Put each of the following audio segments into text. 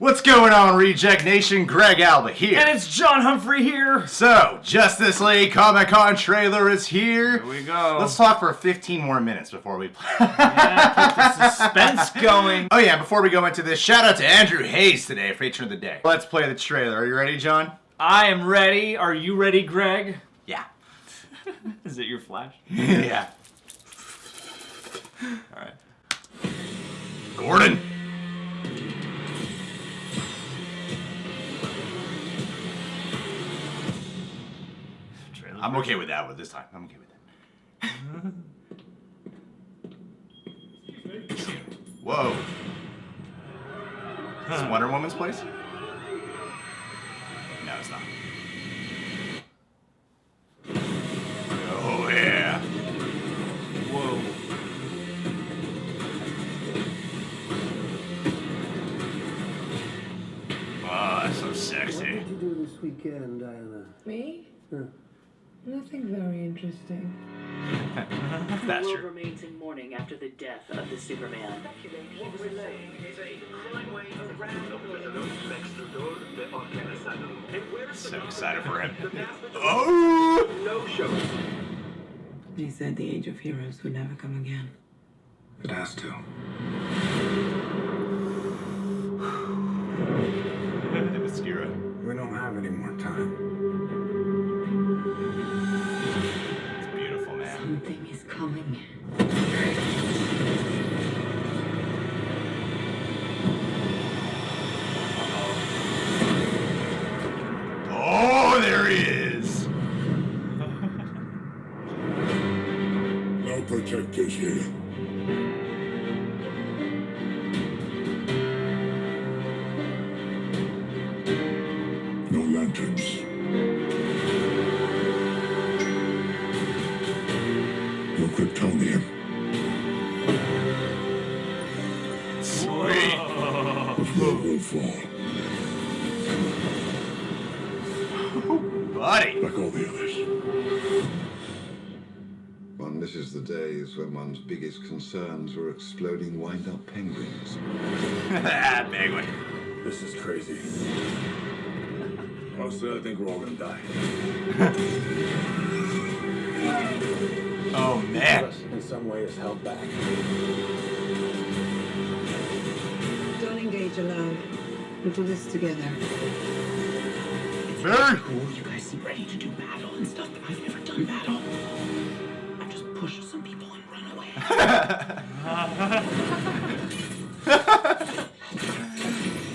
What's going on, Reject Nation? Greg Alba here. And it's John Humphrey here. So, Justice League Comic-Con trailer is here. Here we go. Let's talk for 15 more minutes before we play. Yeah, keep the suspense going. Oh yeah, before we go into this, shout out to Andrew Hayes today, Patron of the Day. Let's play the trailer. Are you ready, John? I am ready. Are you ready, Greg? Yeah. Is it your flash? Yeah. Alright. Gordon. I'm okay with that one this time. I'm okay with that. Whoa. Is this Wonder Woman's place? No, it's not. Oh, yeah. Whoa. Oh, that's so sexy. What did you do this weekend, Diana? Me? Huh. Nothing very interesting. That's The world true. remains in mourning after the death of the Superman. So excited for him. Oh! He said the age of heroes would never come again. It has to. The mascara. We don't have any more time. It's beautiful, man. Something is coming. Oh, there he is. No protectors here. No lanterns. No Kryptonian. Sweet. The world will fall, Buddy. like all the others. One misses the days when one's biggest concerns were exploding wind-up penguins. Big one. This is crazy. Honestly, I think we're all gonna die. Oh, man. In some way, is held back. Don't engage alone. We'll do this together. Very You guys seem ready to do battle and stuff, but I've never done battle. I've just pushed some people and run away.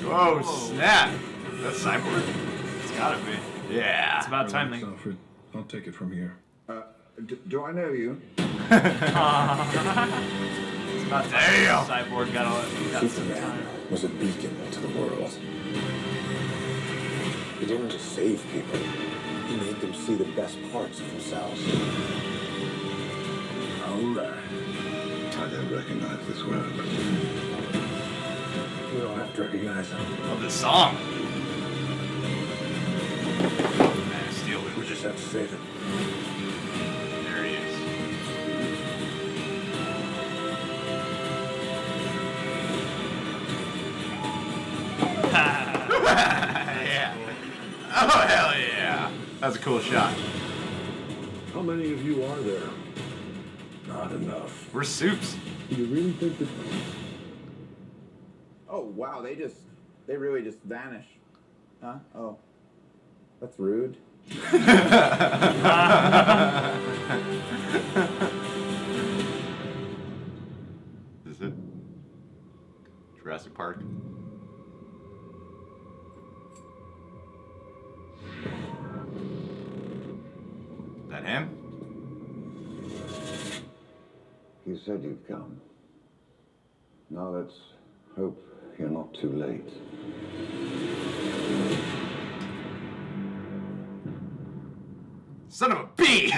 Whoa, snap. That's Cyborg? It's gotta be. Yeah. It's about time they... Alfred, I'll take it from here. Do I know you? It's about time. Damn. Cyborg got some time. Was a beacon to the world. He didn't just save people. He made them see the best parts of themselves. All right. I don't recognize this word. We don't have to recognize him. Love this song. Man of Steel. We just have to save him. There he is. Yeah. Oh, hell yeah. That's a cool shot. How many of you are there? Not enough. We're soups. Do you really think that... Oh, wow, they really just vanish. Huh? Oh. That's rude. Is this it? Jurassic Park. Is that him? You said you'd come. Now let's hope you're not too late. Son of a bee!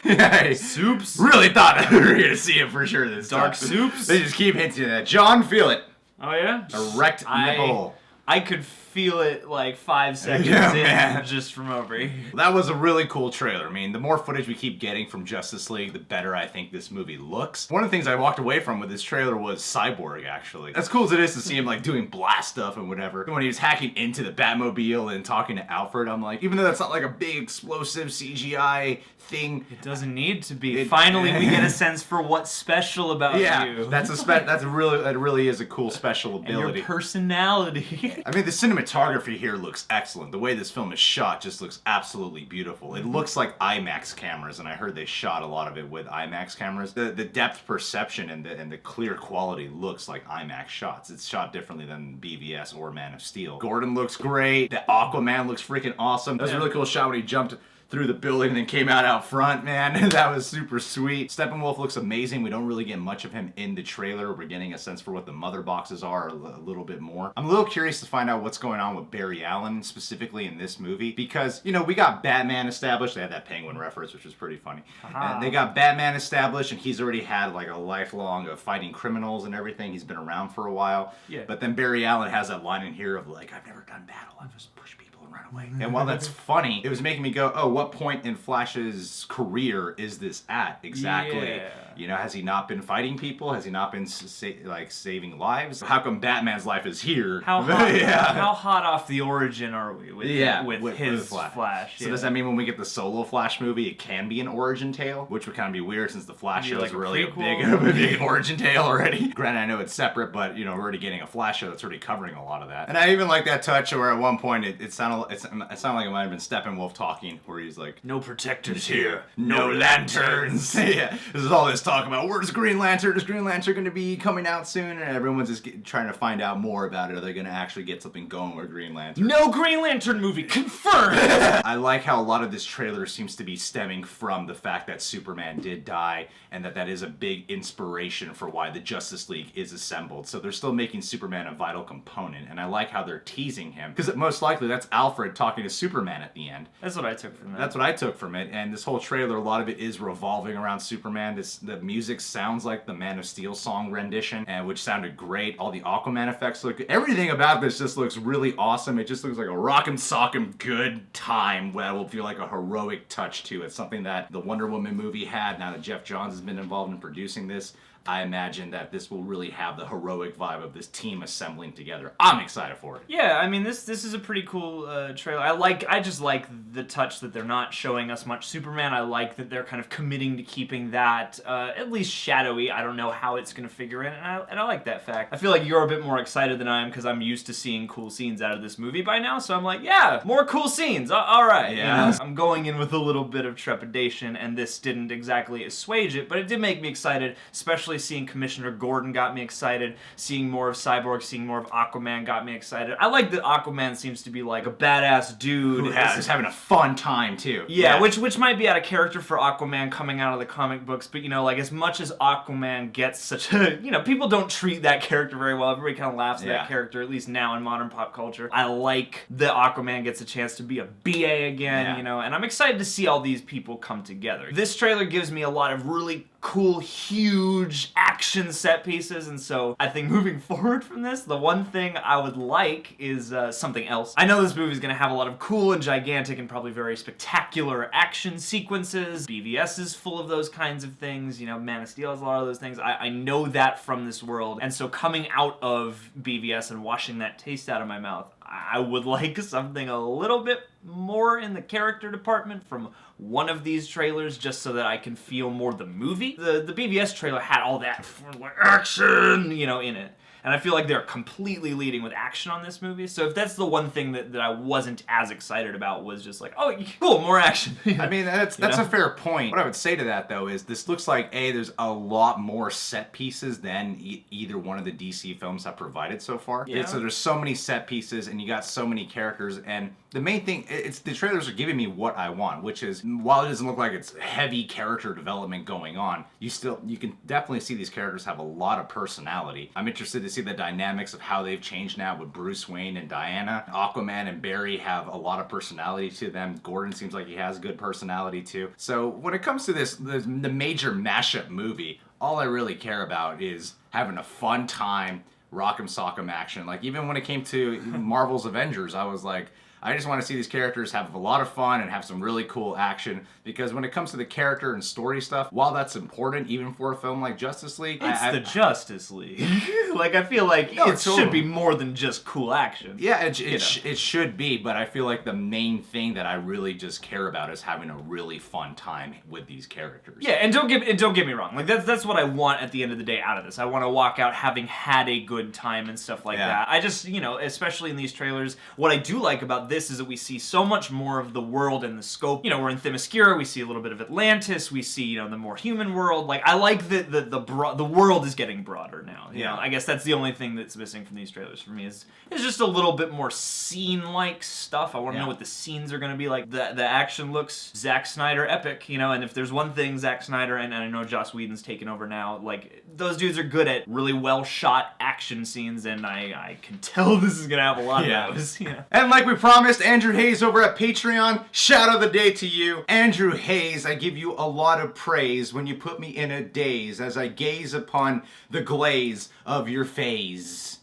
Yeah, soups? Really thought we were going to see him for sure this Dark time. soups? They just keep hinting at that. John, feel it. Oh, yeah? Erect nipple. I could feel it like 5 seconds Yeah, in man. just from over here. That was a really cool trailer. I mean, the more footage we keep getting from Justice League, the better I think this movie looks. One of the things I walked away from with this trailer was Cyborg, actually. As cool as it is to see him like doing blast stuff and whatever, when he was hacking into the Batmobile and talking to Alfred, I'm like, even though that's not like a big explosive CGI thing, It doesn't need to be. Finally, we get a sense for what's special about yeah, you. that really is a cool special and your ability. personality. I mean, the cinematography here looks excellent. The way this film is shot just looks absolutely beautiful. It looks like IMAX cameras, and I heard they shot a lot of it with IMAX cameras. The depth perception and the clear quality looks like IMAX shots. It's shot differently than BVS or Man of Steel. Gordon looks great. The Aquaman looks freaking awesome. That was a really cool shot when he jumped through the building and then came out front, man. That was super sweet. Steppenwolf looks amazing. We don't really get much of him in the trailer. We're getting a sense for what the mother boxes are a little bit more. I'm a little curious to find out what's going on with Barry Allen, specifically in this movie, because, you know, we got Batman established. They had that Penguin reference, which was pretty funny. And they got Batman established, and he's already had like a lifelong of fighting criminals and everything. He's been around for a while. Yeah. But then Barry Allen has that line in here of like, I've never done battle. I've just pushed people and run away. And while that's funny, it was making me go, oh, what point in Flash's career is this at exactly? Yeah. You know, has he not been fighting people? Has he not been saving lives? How come Batman's life is here? How hot off the origin are we with his Flash? So does that mean when we get the solo Flash movie, it can be an origin tale? Which would kind of be weird since the Flash show is really a big origin tale already. Granted, I know it's separate, but you know, we're already getting a Flash show that's already covering a lot of that. And I even like that touch where at one point it sounded like it might have been Steppenwolf talking, where he's like, No protectors here, no lanterns. Yeah, this is all this talk about where's Green Lantern? Is Green Lantern going to be coming out soon? And everyone's just trying to find out more about it. Are they going to actually get something going with Green Lantern? No Green Lantern movie confirmed. I like how a lot of this trailer seems to be stemming from the fact that Superman did die, and that is a big inspiration for why the Justice League is assembled. So they're still making Superman a vital component, and I like how they're teasing him, because most likely that's Alfred talking to Superman at the end. That's what I took from that. That's what I took from it, and this whole trailer, a lot of it is revolving around Superman. The music sounds like the Man of Steel song rendition, and which sounded great. All the Aquaman effects look good. Everything about this just looks really awesome. It just looks like a rock'em sock'em good time that will feel like a heroic touch to it. Something that the Wonder Woman movie had. Now that Jeff Johns has been involved in producing this, I imagine that this will really have the heroic vibe of this team assembling together. I'm excited for it. Yeah, I mean this is a pretty cool trailer. I just like the touch that they're not showing us much Superman. I like that they're kind of committing to keeping that at least shadowy. I don't know how it's gonna figure in, and I like that fact. I feel like you're a bit more excited than I am because I'm used to seeing cool scenes out of this movie by now. So I'm like, yeah, more cool scenes. All right. Yeah. You know, I'm going in with a little bit of trepidation, and this didn't exactly assuage it, but it did make me excited, especially seeing Commissioner Gordon got me excited. Seeing more of Cyborg, seeing more of Aquaman got me excited. I like that Aquaman seems to be like a badass dude. Who is having a fun time too. Yeah, which might be out of character for Aquaman coming out of the comic books, but you know, like as much as Aquaman gets such a, you know, people don't treat that character very well. Everybody kind of laughs at that character, at least now in modern pop culture. I like that Aquaman gets a chance to be a BA again, you know, and I'm excited to see all these people come together. This trailer gives me a lot of really cool, huge action set pieces, and so I think moving forward from this, the one thing I would like is something else. I know this movie is going to have a lot of cool and gigantic and probably very spectacular action sequences. BVS is full of those kinds of things, you know, Man of Steel has a lot of those things. I know that from this world, and so coming out of BVS and washing that taste out of my mouth, I would like something a little bit more in the character department from one of these trailers, just so that I can feel more the movie. The BVS trailer had all that like, action, you know, in it. And I feel like they're completely leading with action on this movie. So if that's the one thing that I wasn't as excited about, was just like, oh, cool, more action. I mean, that's a fair point. What I would say to that, though, is this looks like, there's a lot more set pieces than either one of the DC films have provided so far. Yeah. So there's so many set pieces, and you got so many characters, and the main thing, it's the trailers are giving me what I want, which is, while it doesn't look like it's heavy character development going on, you can definitely see these characters have a lot of personality. I'm interested to see the dynamics of how they've changed now with Bruce Wayne and Diana. Aquaman and Barry have a lot of personality to them. Gordon seems like he has good personality too. So when it comes to the major mashup movie, all I really care about is having a fun time, rock'em sock'em action. Like, even when it came to Marvel's Avengers, I was like, I just want to see these characters have a lot of fun and have some really cool action, because when it comes to the character and story stuff, while that's important, even for a film like Justice League, it's the Justice League. Like, I feel like it should be more than just cool action. Yeah, it should be, but I feel like the main thing that I really just care about is having a really fun time with these characters. Yeah, and don't get me wrong. Like, that's what I want at the end of the day out of this. I want to walk out having had a good time and stuff like that. I just, especially in these trailers, what I do like about this is that we see so much more of the world and the scope. We're in Themyscira, we see a little bit of Atlantis, we see, the more human world. Like, I like that the world is getting broader now. You know, I guess that's the only thing that's missing from these trailers for me is just a little bit more scene-like stuff. I want to know what the scenes are going to be like. The action looks Zack Snyder epic, and if there's one thing Zack Snyder, and I know Joss Whedon's taken over now, like, those dudes are good at really well-shot action scenes, and I can tell this is going to have a lot of those. And like we promised, Andrew Hayes over at Patreon, shout out the day to you. Andrew Hayes, I give you a lot of praise when you put me in a daze as I gaze upon the glaze of your phase.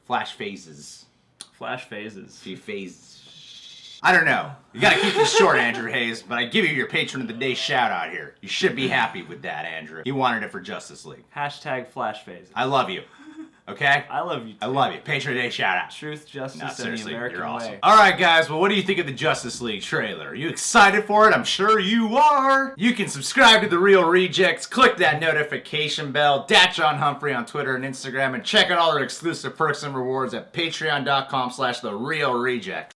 Flash phases. Flash phases. She phases. I don't know. You gotta keep this short, Andrew Hayes, but I give you your Patron of the Day shout out here. You should be happy with that, Andrew. You wanted it for Justice League. Hashtag Flash phases. I love you. Okay? I love you too. I love you. Patron of the Day shout out. Truth, justice, No, and the seriously, American you're awesome. way. Alright guys, well what do you think of the Justice League trailer? Are you excited for it? I'm sure you are! You can subscribe to The Real Rejects, click that notification bell, John Humphrey on Twitter and Instagram, and check out all our exclusive perks and rewards at patreon.com/TheRealRejects.